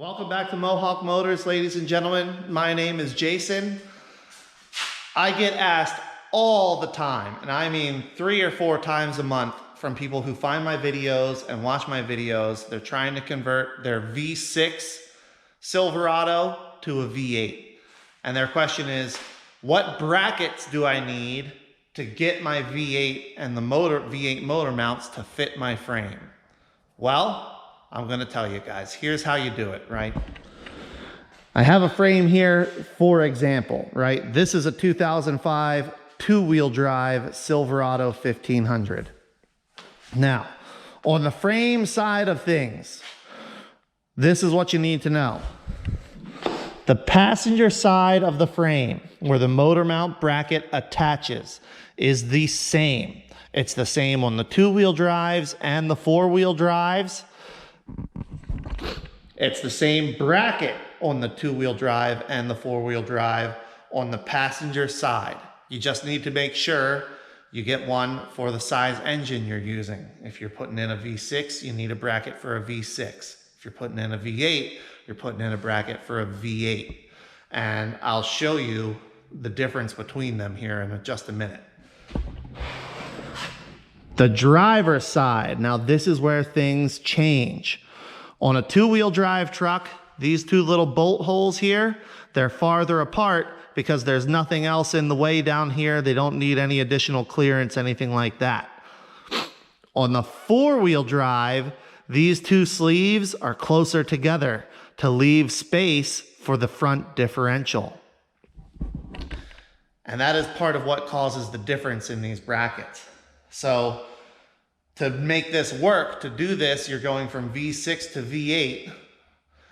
Welcome back to Mohawk Motors, ladies and gentlemen. My name is Jason. I get asked all the time, and I mean 3 or 4 times a month, from people who find my videos and watch my videos. They're trying to convert their V6 Silverado to a V8. And their question is, what brackets do I need to get my V8 and the V8 motor mounts to fit my frame? Well, I'm gonna tell you guys, here's how you do it, right? I have a frame here, for example, right? This is a 2005 two-wheel drive Silverado 1500. Now, on the frame side of things, this is what you need to know. The passenger side of the frame, where the motor mount bracket attaches, is the same. It's the same on the two-wheel drives and the four-wheel drives. It's the same bracket on the two-wheel drive and the four-wheel drive on the passenger side. You just need to make sure you get one for the size engine you're using. If you're putting in a V6, you need a bracket for a V6. If you're putting in a V8, you're putting in a bracket for a V8. And I'll show you the difference between them here in just a minute. The driver's side, now this is where things change. On a two-wheel drive truck, these two little bolt holes here, they're farther apart because there's nothing else in the way down here. They don't need any additional clearance, anything like that. On the four-wheel drive, these two sleeves are closer together to leave space for the front differential. And that is part of what causes the difference in these brackets. So to make this work, to do this, you're going from V6 to V8.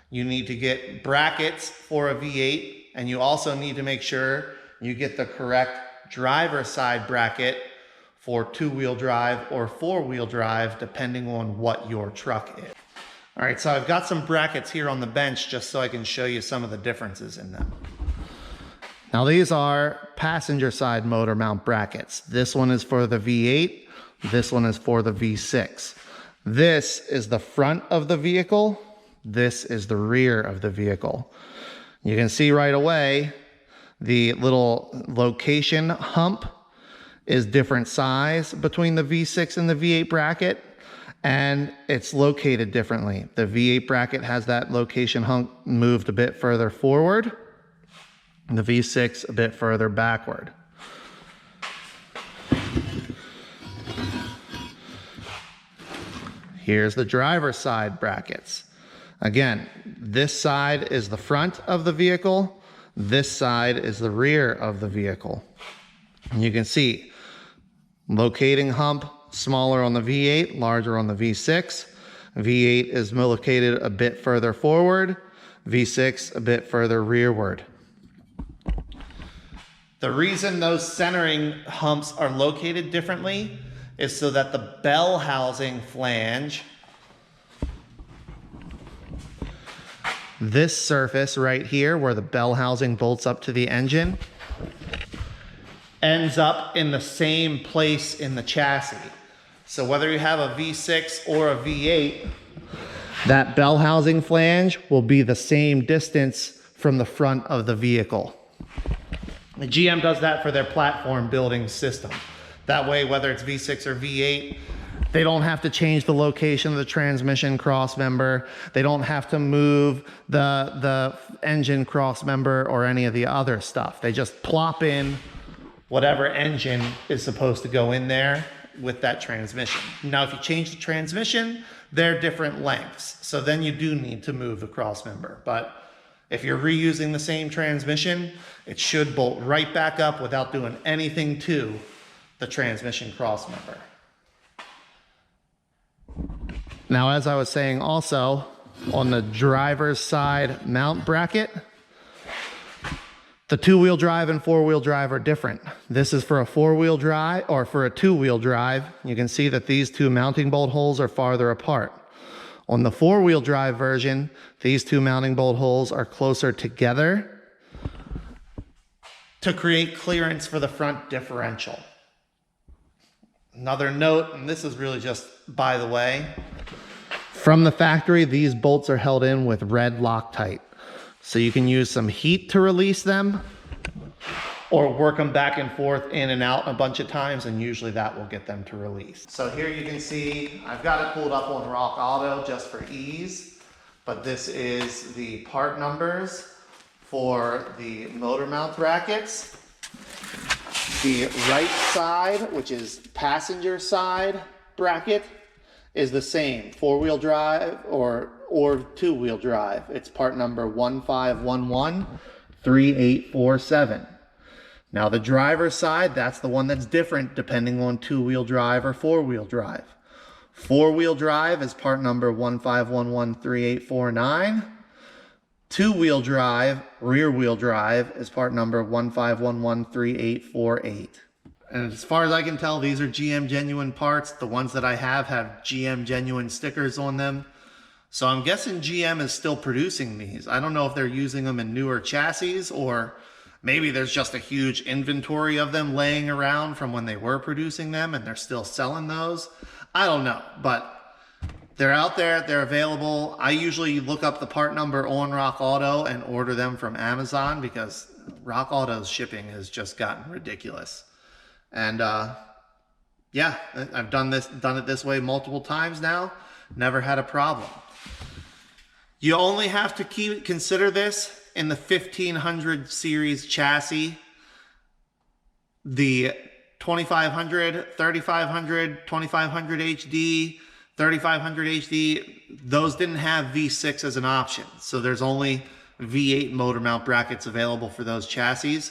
You need to get brackets for a V8, and you also need to make sure you get the correct driver side bracket for two-wheel drive or four-wheel drive, depending on what your truck is. All right, so I've got some brackets here on the bench just so I can show you some of the differences in them. Now these are passenger side motor mount brackets. This one is for the V8. This one is for the V6. This is the front of the vehicle. This is the rear of the vehicle. You can see right away the little location hump is different size between the V6 and the V8 bracket, and it's located differently. The V8 bracket has that location hump moved a bit further forward, and the V6 a bit further backward. Here's the driver's side brackets. Again, this side is the front of the vehicle. This side is the rear of the vehicle. And you can see locating hump smaller on the V8, larger on the V6. V8 is located a bit further forward. V6 a bit further rearward. The reason those centering humps are located differently is so that the bell housing flange, this surface right here where the bell housing bolts up to the engine, ends up in the same place in the chassis. So whether you have a V6 or a V8, that bell housing flange will be the same distance from the front of the vehicle. The GM does that for their platform building system. That way, whether it's V6 or V8, they don't have to change the location of the transmission cross member. They don't have to move the engine cross member or any of the other stuff. They just plop in whatever engine is supposed to go in there with that transmission. Now, if you change the transmission, they're different lengths. So then you do need to move the cross member. But if you're reusing the same transmission, it should bolt right back up without doing anything to the transmission cross member. Now, as I was saying also, on the driver's side mount bracket, the two-wheel drive and four-wheel drive are different. This is for a four-wheel drive, or for a two-wheel drive. You can see that these two mounting bolt holes are farther apart. On the four-wheel drive version, these two mounting bolt holes are closer together to create clearance for the front differential. Another note, and this is really just by the way, From the factory, these bolts are held in with red Loctite. So you can use some heat to release them or work them back and forth in and out a bunch of times, and usually that will get them to release. So here you can see, I've got it pulled up on Rock Auto just for ease, but this is the part numbers for the motor mount brackets. The right side, which is passenger side bracket, is the same, 4-wheel drive or 2-wheel drive. It's part number 15113847. Now the driver's side, that's the one that's different depending on 2-wheel drive or 4-wheel drive. 4-wheel drive is part number 15113849. 2-wheel drive, rear wheel drive is part number 15113848. And as far as I can tell, these are GM genuine parts. The ones that I have GM genuine stickers on them. So I'm guessing GM is still producing these. I don't know if they're using them in newer chassis, or maybe there's just a huge inventory of them laying around from when they were producing them and they're still selling those. I don't know, but they're out there, they're available. I usually look up the part number on Rock Auto and order them from Amazon because Rock Auto's shipping has just gotten ridiculous. And yeah, I've done it this way multiple times now. Never had a problem. You only have to consider this in the 1500 series chassis. The 2500, 3500, 2500 HD, 3500 HD, those didn't have V6 as an option. So there's only V8 motor mount brackets available for those chassis.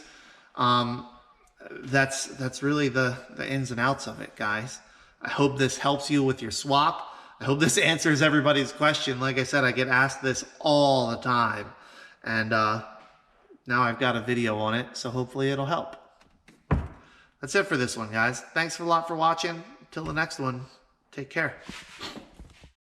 That's really the ins and outs of it, guys. I hope this helps you with your swap. I hope this answers everybody's question. Like I said, I get asked this all the time. And now I've got a video on it, so hopefully it'll help. That's it for this one, guys. Thanks a lot for watching. Until the next one, take care.